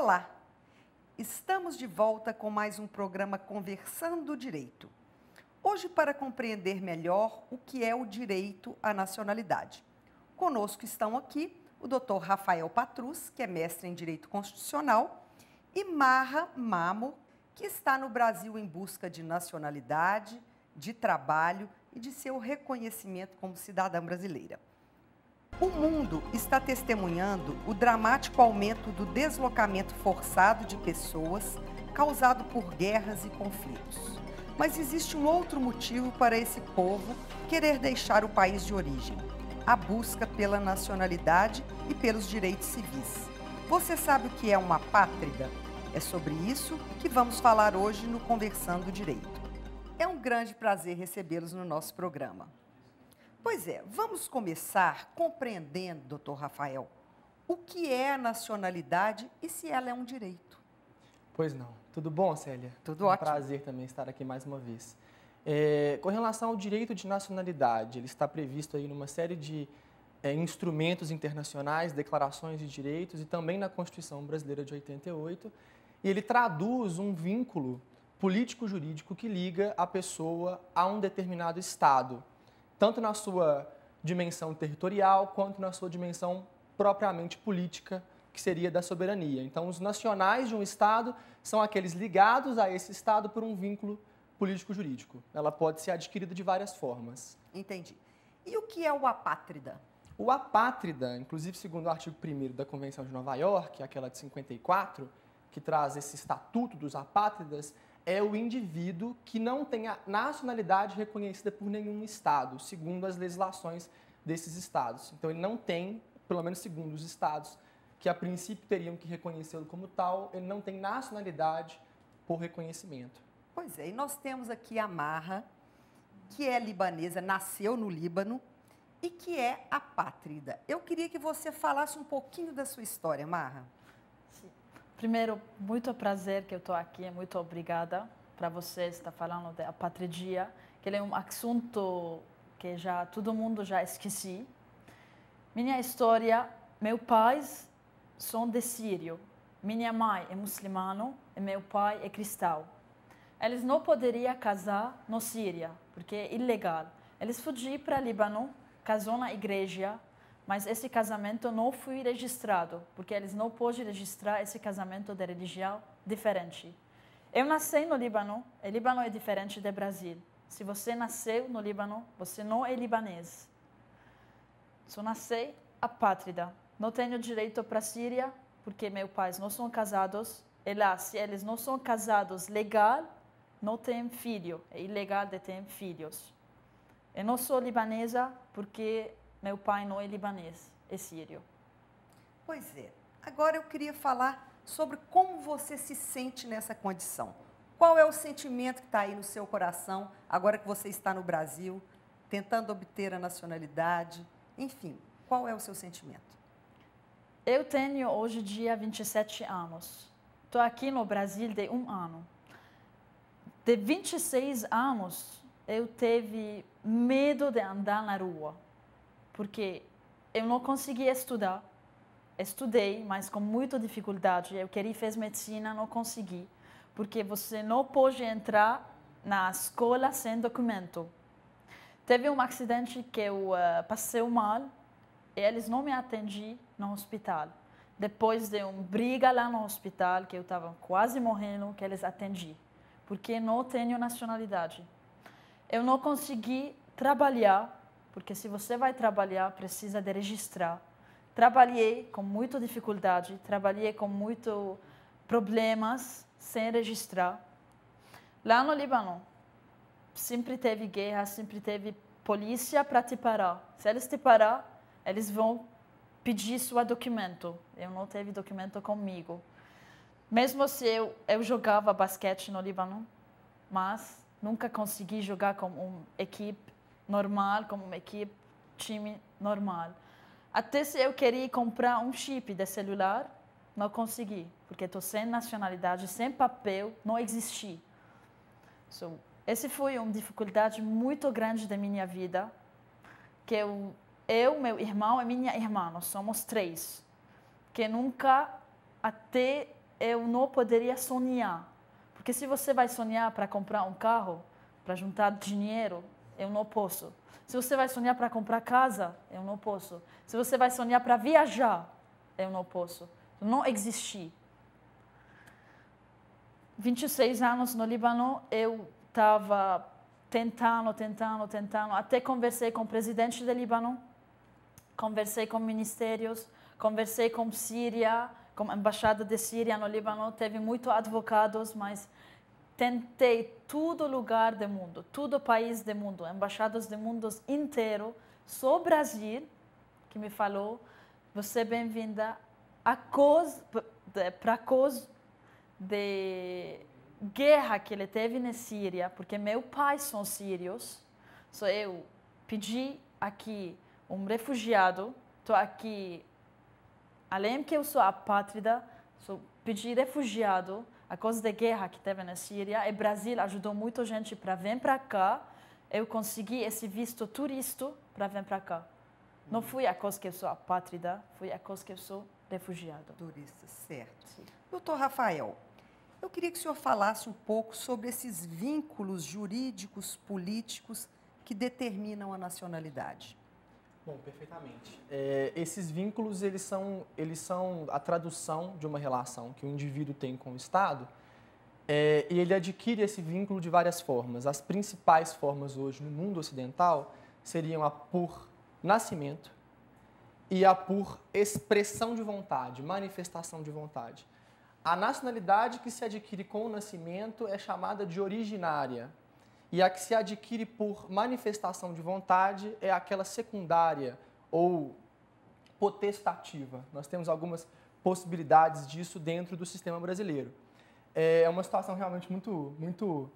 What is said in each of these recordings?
Olá! Estamos de volta com mais um programa Conversando Direito. Hoje, para compreender melhor o que é o direito à nacionalidade. Conosco estão aqui o Dr. Rafael Patrus, que é mestre em Direito Constitucional, e Marra Mamo, que está no Brasil em busca de nacionalidade, de trabalho e de seu reconhecimento como cidadã brasileira. O mundo está testemunhando o dramático aumento do deslocamento forçado de pessoas causado por guerras e conflitos. Mas existe um outro motivo para esse povo querer deixar o país de origem: a busca pela nacionalidade e pelos direitos civis. Você sabe o que é uma apátrida? É sobre isso que vamos falar hoje no Conversando Direito. É um grande prazer recebê-los no nosso programa. Pois é, vamos começar compreendendo, doutor Rafael, o que é a nacionalidade e se ela é um direito. Pois não. Tudo bom, Célia? Tudo ótimo. Um prazer também estar aqui mais uma vez. Com relação ao direito de nacionalidade, ele está previsto aí numa série de instrumentos internacionais, declarações de direitos e também na Constituição Brasileira de 88, e ele traduz um vínculo político-jurídico que liga a pessoa a um determinado Estado, tanto na sua dimensão territorial, quanto na sua dimensão propriamente política, que seria da soberania. Então, os nacionais de um Estado são aqueles ligados a esse Estado por um vínculo político-jurídico. Ela pode ser adquirida de várias formas. Entendi. E o que é o apátrida? O apátrida, inclusive segundo o artigo 1º da Convenção de Nova York, aquela de 54, que traz esse estatuto dos apátridas, é o indivíduo que não tem a nacionalidade reconhecida por nenhum Estado, segundo as legislações desses Estados. Então, ele não tem, pelo menos segundo os Estados, que a princípio teriam que reconhecê-lo como tal, ele não tem nacionalidade por reconhecimento. Pois é, e nós temos aqui a Marra, que é libanesa, nasceu no Líbano e que é apátrida. Eu queria que você falasse um pouquinho da sua história, Marra. Primeiro, muito prazer que eu estou aqui, muito obrigada para você estar falando da apatridia, que é um assunto que já todo mundo já esqueci. Minha história, meus pais são de Sírio, minha mãe é muçulmana e meu pai é cristão. Eles não poderiam casar na Síria, porque é ilegal. Eles fugiram para o Líbano, casou na igreja, mas esse casamento não foi registrado, porque eles não podem registrar esse casamento de religião diferente. Eu nasci no Líbano, e Líbano é diferente do Brasil. Se você nasceu no Líbano, você não é libanês. Se eu nasci apátrida, não tenho direito para a Síria, porque meus pais não são casados, e lá, se eles não são casados legal, não têm filho, é ilegal de ter filhos. Eu não sou libanesa, porque meu pai não é libanês, é sírio. Pois é. Agora eu queria falar sobre como você se sente nessa condição. Qual é o sentimento que está aí no seu coração, agora que você está no Brasil, tentando obter a nacionalidade? Enfim, qual é o seu sentimento? Eu tenho hoje dia 27 anos. Estou aqui no Brasil de 1 ano. De 26 anos, eu tive medo de andar na rua, porque eu não conseguia estudar. Estudei, mas com muita dificuldade. Eu queria fazer medicina, não consegui, porque você não pode entrar na escola sem documento. Teve um acidente que eu passei mal e eles não me atendiam no hospital. Depois de uma briga lá no hospital, que eu estava quase morrendo, que eles atendiam, porque não tenho nacionalidade. Eu não consegui trabalhar, porque se você vai trabalhar, precisa de registrar. Trabalhei com muita dificuldade, trabalhei com muitos problemas sem registrar. Lá no Líbano, sempre teve guerra, sempre teve polícia para te parar. Se eles te parar, eles vão pedir seu documento. Eu não tive documento comigo. Mesmo se eu jogava basquete no Líbano, mas nunca consegui jogar como uma equipe normal, como uma equipe, time normal. Até se eu queria comprar um chip de celular, não consegui, porque estou sem nacionalidade, sem papel, não existia. Essa foi uma dificuldade muito grande da minha vida, que eu, meu irmão e minha irmã, nós somos 3, que nunca, até eu não poderia sonhar. Porque se você vai sonhar para comprar um carro, para juntar dinheiro, eu não posso. Se você vai sonhar para comprar casa, eu não posso. Se você vai sonhar para viajar, eu não posso. Não existir. 26 anos no Líbano, eu estava tentando, até conversei com o presidente do Líbano, conversei com ministérios, conversei com Síria, com a embaixada de Síria no Líbano, teve muitos advogados, mas tentei todo lugar do mundo, todo país do mundo, embaixadas do mundo inteiro, só o Brasil, que me falou, você é bem-vinda para a causa de guerra que ele teve na Síria, porque meus pais são sírios, só eu pedi aqui um refugiado, estou aqui, além que eu sou apátrida, pedi refugiado, a causa da guerra que teve na Síria, e o Brasil ajudou muita gente para vir para cá, eu consegui esse visto turista para vir para cá. Não foi a causa que eu sou apátrida, foi a causa que eu sou refugiado. Turista, certo. Sim. Doutor Rafael, eu queria que o senhor falasse um pouco sobre esses vínculos jurídicos, políticos que determinam a nacionalidade. Bom, perfeitamente. Esses vínculos, eles são a tradução de uma relação que o indivíduo tem com o Estado, e ele adquire esse vínculo de várias formas. As principais formas hoje no mundo ocidental seriam a por nascimento e a por expressão de vontade, manifestação de vontade. A nacionalidade que se adquire com o nascimento é chamada de originária. E a que se adquire por manifestação de vontade é aquela secundária ou potestativa. Nós temos algumas possibilidades disso dentro do sistema brasileiro. É uma situação realmente muito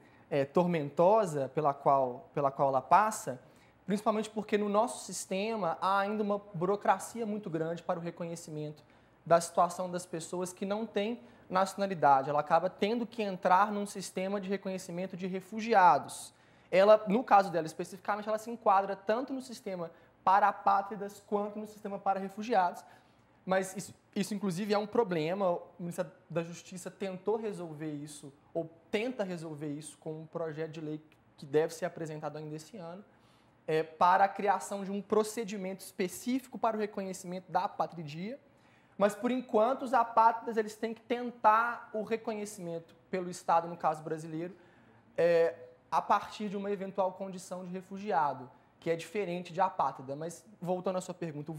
tormentosa pela qual ela passa, principalmente porque no nosso sistema há ainda uma burocracia muito grande para o reconhecimento da situação das pessoas que não têm nacionalidade. Ela acaba tendo que entrar num sistema de reconhecimento de refugiados. Ela, no caso dela especificamente, ela se enquadra tanto no sistema para apátridas quanto no sistema para refugiados. Mas isso inclusive, é um problema. O Ministério da Justiça tentou resolver isso, ou tenta resolver isso, com um projeto de lei que deve ser apresentado ainda esse ano, para a criação de um procedimento específico para o reconhecimento da apatridia. Mas, por enquanto, os apátridas eles têm que tentar o reconhecimento pelo Estado, no caso brasileiro, a partir de uma eventual condição de refugiado, que é diferente de apátrida. Mas, voltando à sua pergunta,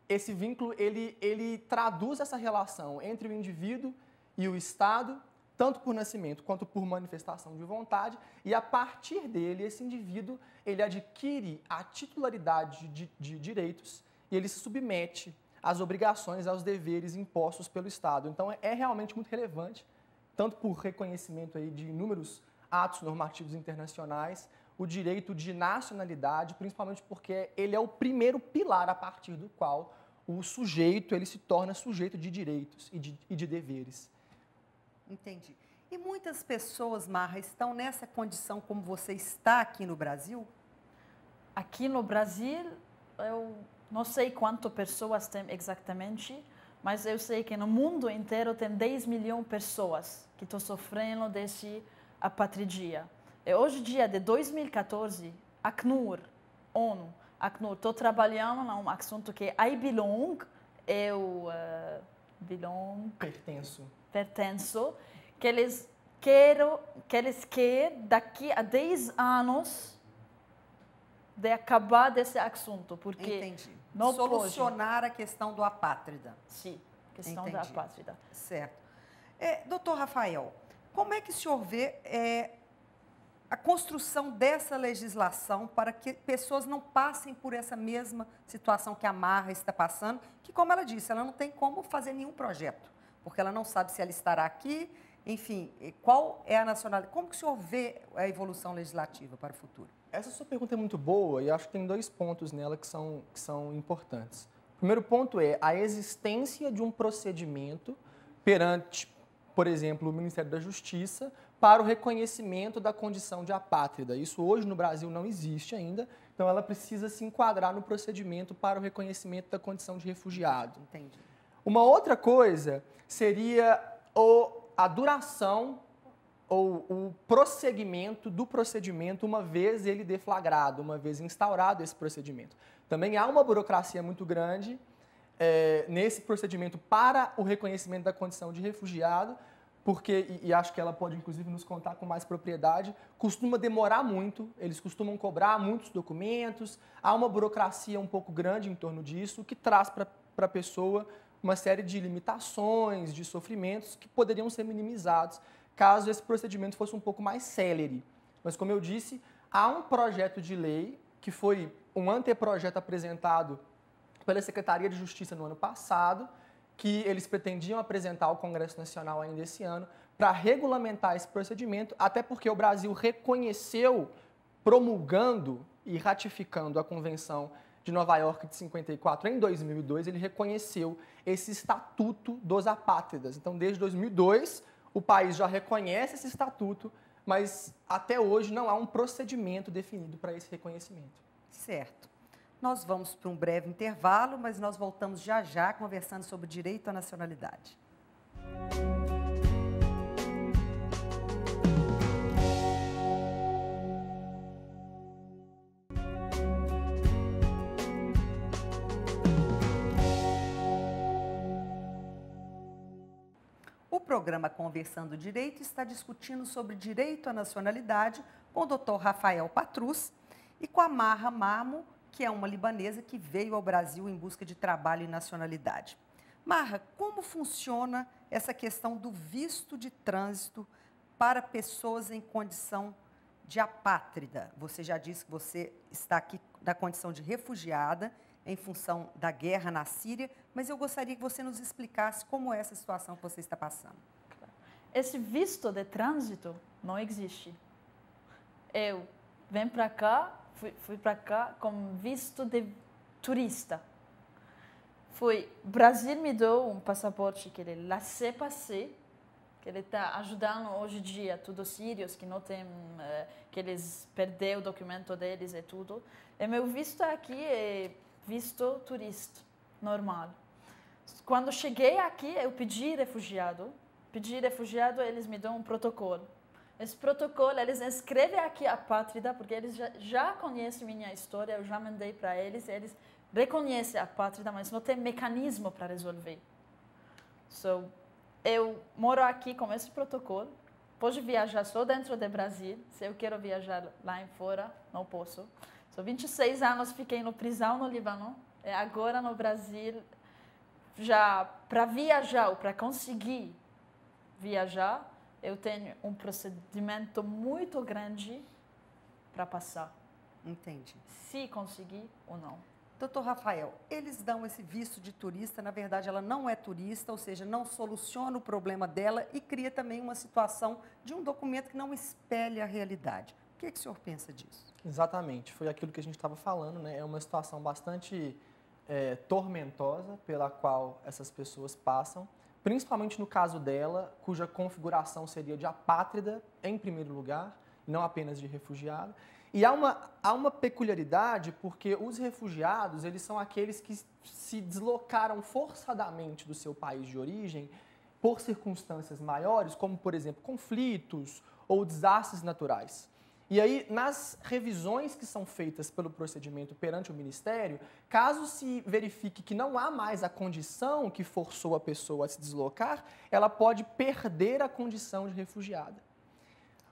esse vínculo ele traduz essa relação entre o indivíduo e o Estado, tanto por nascimento quanto por manifestação de vontade, e a partir dele, esse indivíduo ele adquire a titularidade de direitos e ele se submete às obrigações, aos deveres impostos pelo Estado. Então, é realmente muito relevante, tanto por reconhecimento aí de inúmeros atos normativos internacionais, o direito de nacionalidade, principalmente porque ele é o primeiro pilar a partir do qual o sujeito ele se torna sujeito de direitos e de deveres. Entendi. E muitas pessoas, Marra, estão nessa condição como você está aqui no Brasil? Aqui no Brasil, eu não sei quantas pessoas tem exatamente, mas eu sei que no mundo inteiro tem 10 milhões de pessoas que estão sofrendo desse apatridia. E hoje, dia de 2014, Acnur, ONU, Acnur, estou trabalhando num assunto que é I belong, eu pertenço, que eles querem daqui a 10 anos de acabar desse assunto, porque Entendi. não solucionar pode. A questão do apátrida. Sim, questão Entendi. da apátrida. Certo. Doutor Rafael, como é que o senhor vê a construção dessa legislação para que pessoas não passem por essa mesma situação que a Marra está passando, que, como ela disse, ela não tem como fazer nenhum projeto, porque ela não sabe se ela estará aqui, enfim, qual é a nacionalidade. Como que o senhor vê a evolução legislativa para o futuro? Essa sua pergunta é muito boa e acho que tem 2 pontos nela que são importantes. O primeiro ponto é a existência de um procedimento perante, por exemplo, o Ministério da Justiça para o reconhecimento da condição de apátrida. Isso hoje no Brasil não existe ainda, então ela precisa se enquadrar no procedimento para o reconhecimento da condição de refugiado. Entendi. Uma outra coisa seria a duração ou o prosseguimento do procedimento uma vez ele deflagrado, uma vez instaurado esse procedimento. Também há uma burocracia muito grande nesse procedimento para o reconhecimento da condição de refugiado, porque, e acho que ela pode inclusive nos contar com mais propriedade, costuma demorar muito, eles costumam cobrar muitos documentos, há uma burocracia um pouco grande em torno disso, que traz para a pessoa uma série de limitações, de sofrimentos que poderiam ser minimizados caso esse procedimento fosse um pouco mais célere. Mas, como eu disse, há um projeto de lei, que foi um anteprojeto apresentado pela Secretaria de Justiça no ano passado, que eles pretendiam apresentar ao Congresso Nacional ainda esse ano, para regulamentar esse procedimento, até porque o Brasil reconheceu, promulgando e ratificando a Convenção de Nova York de 54 em 2002, ele reconheceu esse Estatuto dos Apátridas. Então, desde 2002, o país já reconhece esse estatuto, mas até hoje não há um procedimento definido para esse reconhecimento. Certo. Nós vamos para um breve intervalo, mas nós voltamos já já conversando sobre direito à nacionalidade. O programa Conversando Direito está discutindo sobre direito à nacionalidade com o Dr. Rafael Patrus e com a Marra Mamo, que é uma libanesa que veio ao Brasil em busca de trabalho e nacionalidade. Marra, como funciona essa questão do visto de trânsito para pessoas em condição de apátrida? Você já disse que você está aqui na condição de refugiada em função da guerra na Síria, mas eu gostaria que você nos explicasse como é essa situação que você está passando. Esse visto de trânsito não existe. Eu venho para cá, fui para cá com visto de turista. O Brasil me deu um passaporte que é laissez-passer, que ele está ajudando hoje em dia todos os sírios que não tem, que eles perderam o documento deles e tudo. E meu visto aqui é visto turista, normal. Quando cheguei aqui, eu pedi refugiado, eles me dão um protocolo. Esse protocolo, eles escrevem aqui apátrida, porque eles já conhecem minha história, eu já mandei para eles, eles reconhecem a apátrida, mas não tem mecanismo para resolver. Eu moro aqui com esse protocolo, posso viajar só dentro do Brasil, se eu quero viajar lá em fora, não posso. 26 anos fiquei na prisão no Líbano, e agora no Brasil, já para viajar ou para conseguir viajar, eu tenho um procedimento muito grande para passar. Entendi. Se conseguir ou não. Doutor Rafael, eles dão esse visto de turista, na verdade ela não é turista, ou seja, não soluciona o problema dela e cria também uma situação de um documento que não espelha a realidade. O que o senhor pensa disso? Exatamente, foi aquilo que a gente estava falando, né? É uma situação bastante tormentosa pela qual essas pessoas passam, principalmente no caso dela, cuja configuração seria de apátrida, em primeiro lugar, não apenas de refugiado. E há uma peculiaridade, porque os refugiados, eles são aqueles que se deslocaram forçadamente do seu país de origem por circunstâncias maiores, como, por exemplo, conflitos ou desastres naturais. E aí, nas revisões que são feitas pelo procedimento perante o Ministério, caso se verifique que não há mais a condição que forçou a pessoa a se deslocar, ela pode perder a condição de refugiada.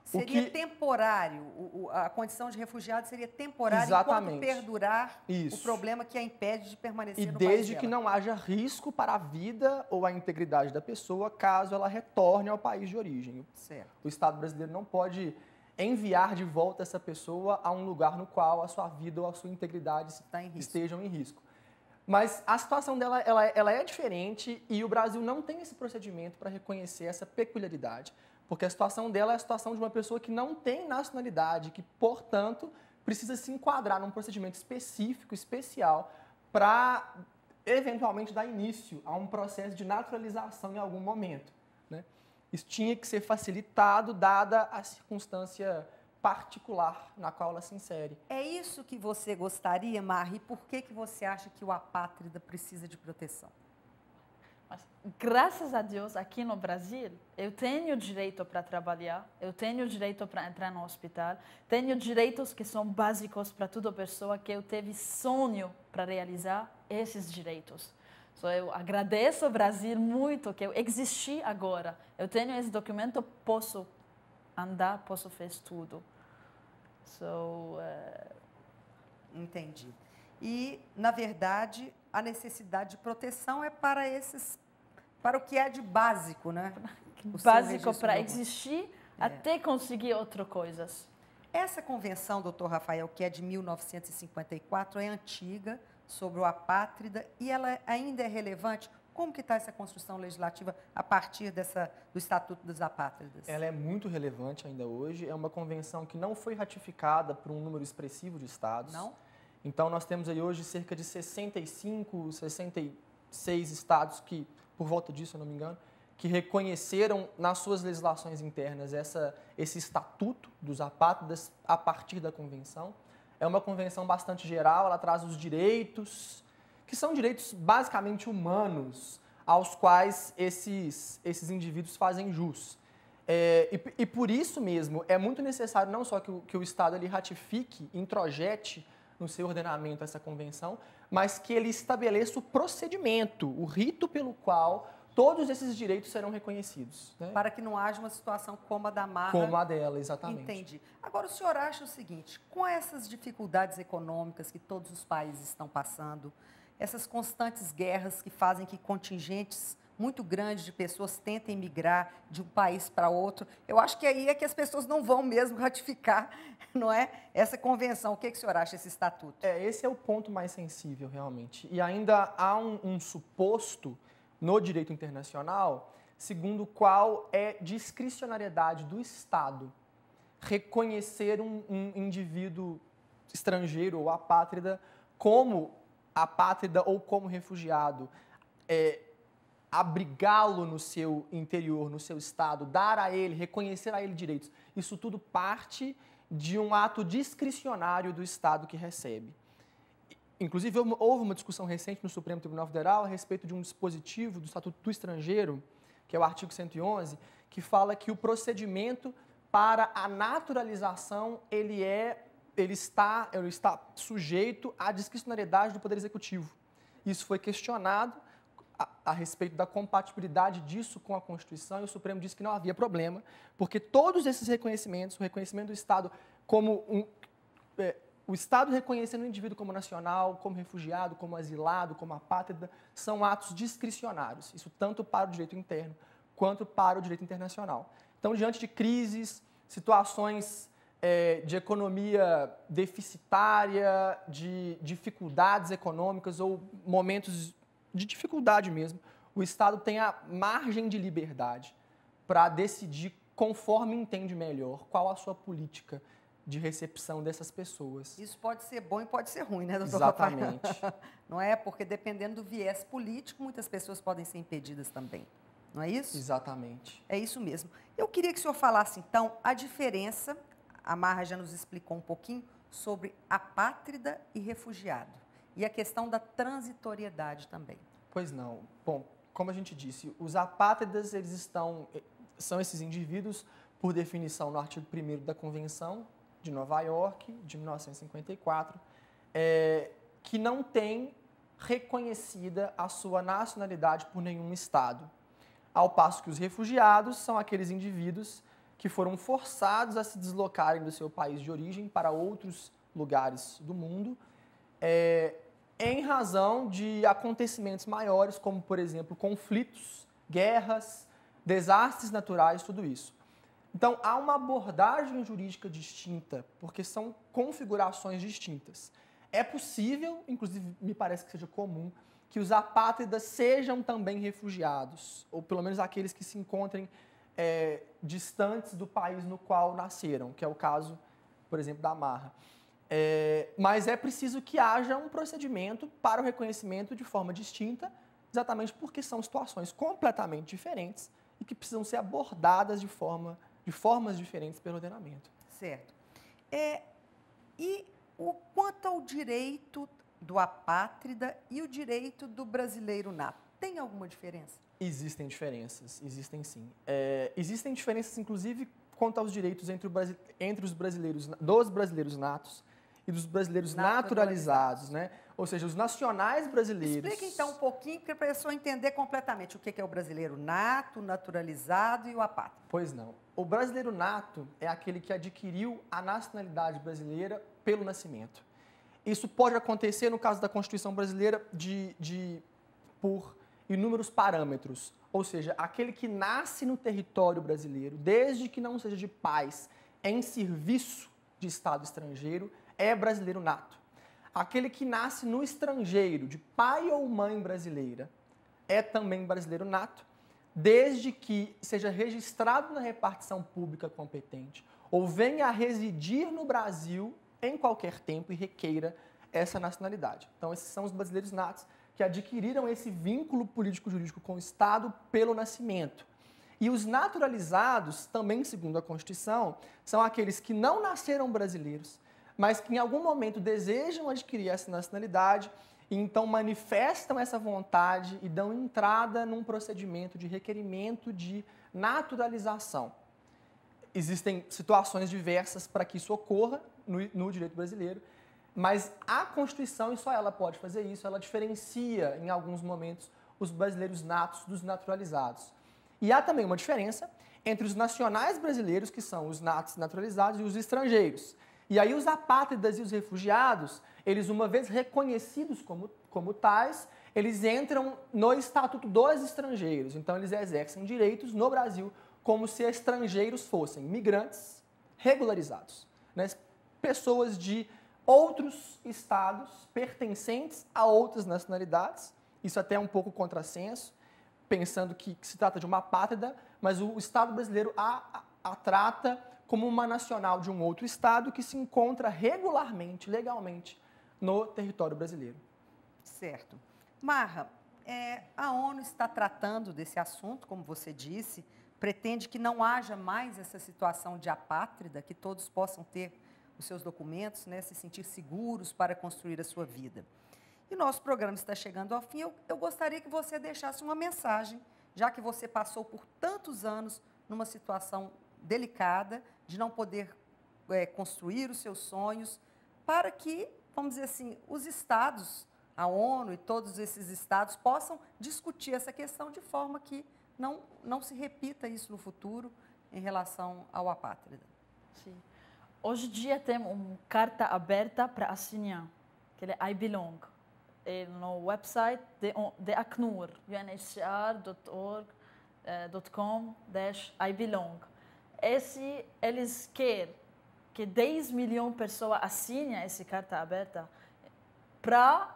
Seria temporário, a condição de refugiado seria temporária Exatamente. Enquanto perdurar Isso. o problema que a impede de permanecer no país E desde dela. que não haja risco para a vida ou a integridade da pessoa, caso ela retorne ao país de origem. Certo. O Estado brasileiro não pode enviar de volta essa pessoa a um lugar no qual a sua vida ou a sua integridade estejam em risco. Mas a situação dela ela é diferente e o Brasil não tem esse procedimento para reconhecer essa peculiaridade. Porque a situação dela é a situação de uma pessoa que não tem nacionalidade, que, portanto, precisa se enquadrar num procedimento específico, especial, para, eventualmente, dar início a um processo de naturalização em algum momento, né? Isso tinha que ser facilitado, dada a circunstância particular na qual ela se insere. É isso que você gostaria, Marra? E por que você acha que o apátrida precisa de proteção? Mas, graças a Deus, aqui no Brasil, eu tenho direito para trabalhar, eu tenho direito para entrar no hospital, tenho direitos que são básicos para toda pessoa que eu teve sonho para realizar esses direitos. So, eu agradeço ao Brasil muito que eu existi agora. Eu tenho esse documento, posso andar, posso fazer tudo. Entendi. E, na verdade, a necessidade de proteção é para o que é de básico, né? Básico para existir até conseguir outras coisas. Essa convenção, doutor Rafael, que é de 1954, é antiga, sobre o apátrida, e ela ainda é relevante? Como que está essa construção legislativa a partir do Estatuto dos Apátridas? Ela é muito relevante ainda hoje. É uma convenção que não foi ratificada por um número expressivo de estados. Não? Então, nós temos aí hoje cerca de 65, 66 estados que, por volta disso, eu não me engano, que reconheceram nas suas legislações internas esse Estatuto dos Apátridas a partir da convenção. É uma convenção bastante geral, ela traz os direitos, que são direitos basicamente humanos, aos quais esses indivíduos fazem jus. E por isso mesmo, é muito necessário não só que o Estado ele ratifique, introjete no seu ordenamento essa convenção, mas que ele estabeleça o procedimento, o rito pelo qual todos esses direitos serão reconhecidos. Né? Para que não haja uma situação como a da Marra. Como a dela, exatamente. Entendi. Agora, o senhor acha o seguinte, com essas dificuldades econômicas que todos os países estão passando, essas constantes guerras que fazem que contingentes muito grandes de pessoas tentem migrar de um país para outro, eu acho que aí é que as pessoas não vão mesmo ratificar, não é? Essa convenção. O que o senhor acha desse estatuto? Esse é o ponto mais sensível, realmente. E ainda há um suposto no direito internacional, segundo o qual é discricionariedade do Estado reconhecer um indivíduo estrangeiro ou apátrida como apátrida ou como refugiado, abrigá-lo no seu interior, no seu Estado, dar a ele, reconhecer a ele direitos. Isso tudo parte de um ato discricionário do Estado que recebe. Inclusive, houve uma discussão recente no Supremo Tribunal Federal a respeito de um dispositivo do Estatuto do Estrangeiro, que é o artigo 111, que fala que o procedimento para a naturalização ele está sujeito à discricionariedade do Poder Executivo. Isso foi questionado a respeito da compatibilidade disso com a Constituição, e o Supremo disse que não havia problema, porque todos esses reconhecimentos, o reconhecimento do Estado como o Estado reconhecendo o indivíduo como nacional, como refugiado, como asilado, como apátrida, são atos discricionários, isso tanto para o direito interno quanto para o direito internacional. Então, diante de crises, situações de economia deficitária, de dificuldades econômicas ou momentos de dificuldade mesmo, o Estado tem a margem de liberdade para decidir, conforme entende melhor, qual a sua política de recepção dessas pessoas. Isso pode ser bom e pode ser ruim, né, doutor? Exatamente. Não é? Porque dependendo do viés político, muitas pessoas podem ser impedidas também. Não é isso? Exatamente. É isso mesmo. Eu queria que o senhor falasse, então, a diferença, a Marra já nos explicou um pouquinho, sobre apátrida e refugiado. E a questão da transitoriedade também. Pois não. Bom, como a gente disse, os apátridas são esses indivíduos, por definição no artigo 1º da Convenção de Nova York, de 1954, que não tem reconhecida a sua nacionalidade por nenhum Estado. Ao passo que os refugiados são aqueles indivíduos que foram forçados a se deslocarem do seu país de origem para outros lugares do mundo, em razão de acontecimentos maiores, como, por exemplo, conflitos, guerras, desastres naturais, tudo isso. Então, há uma abordagem jurídica distinta, porque são configurações distintas. É possível, inclusive me parece que seja comum, que os apátridas sejam também refugiados, ou pelo menos aqueles que se encontrem distantes do país no qual nasceram, que é o caso, por exemplo, da Marra. Mas é preciso que haja um procedimento para o reconhecimento de forma distinta, exatamente porque são situações completamente diferentes e que precisam ser abordadas de formas diferentes pelo ordenamento. Certo. E quanto ao direito do apátrida e o direito do brasileiro nato? tem alguma diferença? Existem diferenças, existem sim. Existem diferenças, inclusive, quanto aos direitos entre os brasileiros, dos brasileiros natos e dos brasileiros naturalizados, né? Ou seja, os nacionais brasileiros... Explica então um pouquinho, para a pessoa entender completamente o que é o brasileiro nato, naturalizado e o apátrida. Pois não. O brasileiro nato é aquele que adquiriu a nacionalidade brasileira pelo nascimento. Isso pode acontecer, no caso da Constituição brasileira, por inúmeros parâmetros. Ou seja, aquele que nasce no território brasileiro, desde que não seja de pais em serviço de Estado estrangeiro, é brasileiro nato. Aquele que nasce no estrangeiro, de pai ou mãe brasileira, é também brasileiro nato, desde que seja registrado na repartição pública competente ou venha a residir no Brasil em qualquer tempo e requeira essa nacionalidade. Então, esses são os brasileiros natos que adquiriram esse vínculo político-jurídico com o Estado pelo nascimento. E os naturalizados, também segundo a Constituição, são aqueles que não nasceram brasileiros, mas que em algum momento desejam adquirir essa nacionalidade e então manifestam essa vontade e dão entrada num procedimento de requerimento de naturalização. Existem situações diversas para que isso ocorra no direito brasileiro, mas a Constituição, e só ela pode fazer isso, ela diferencia, em alguns momentos, os brasileiros natos dos naturalizados. E há também uma diferença entre os nacionais brasileiros, que são os natos naturalizados, e os estrangeiros. E aí os apátridas e os refugiados, eles, uma vez reconhecidos como tais, eles entram no Estatuto dos Estrangeiros. Então, eles exercem direitos no Brasil como se estrangeiros fossem migrantes regularizados, né? Pessoas de outros estados pertencentes a outras nacionalidades. Isso até é um pouco contrassenso, pensando que se trata de uma apátrida, mas o Estado brasileiro a trata como uma nacional de um outro estado que se encontra regularmente, legalmente, no território brasileiro. Certo. Marra, a ONU está tratando desse assunto, como você disse, pretende que não haja mais essa situação de apátrida, que todos possam ter os seus documentos, né, se sentir seguros para construir a sua vida. E nosso programa está chegando ao fim. Eu gostaria que você deixasse uma mensagem, já que você passou por tantos anos numa situação delicada, de não poder construir os seus sonhos, para que, vamos dizer assim, os estados, a ONU e todos esses estados possam discutir essa questão de forma que não se repita isso no futuro em relação ao apátrida. Sim. Hoje em dia tem uma carta aberta para assinar, que é I Belong. É no website de Acnur, unhcr.org.com/I Belong. Eles querem que 10 milhões de pessoas assinem essa carta aberta para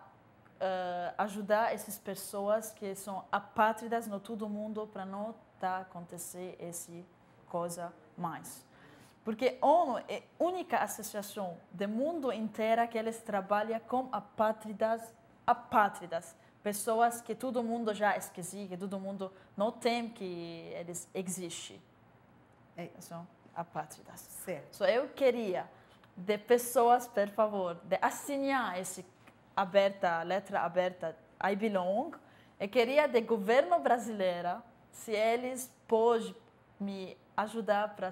ajudar essas pessoas que são apátridas no todo mundo para não acontecer essa coisa mais. Porque a ONU é a única associação do mundo inteiro que eles trabalham com apátridas, pessoas que todo mundo já esqueceu, que todo mundo não tem que eles existem. São apátridas. Certo. So, eu queria de pessoas, por favor, de assinar essa letra aberta, I Belong. Eu queria do governo brasileiro, se eles podem me ajudar para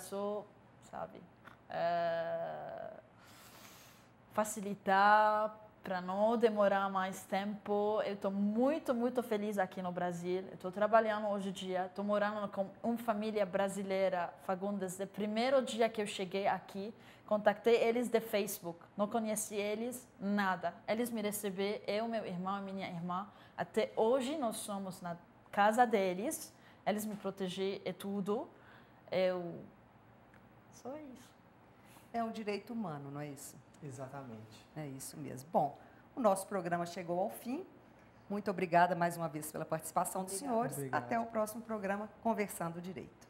facilitar, para não demorar mais tempo. Eu estou muito, muito feliz aqui no Brasil. Estou trabalhando hoje em dia, estou morando com uma família brasileira, Fagundes. Desde o primeiro dia que eu cheguei aqui, contactei eles de Facebook. Não conheci eles, nada. Eles me receberam, eu, meu irmão e minha irmã. Até hoje nós somos na casa deles. Eles me protegeram e tudo. Só isso. É um direito humano, não é isso? Exatamente. É isso mesmo. Bom, o nosso programa chegou ao fim. Muito obrigada mais uma vez pela participação dos senhores. Obrigado. Até o próximo programa Conversando Direito.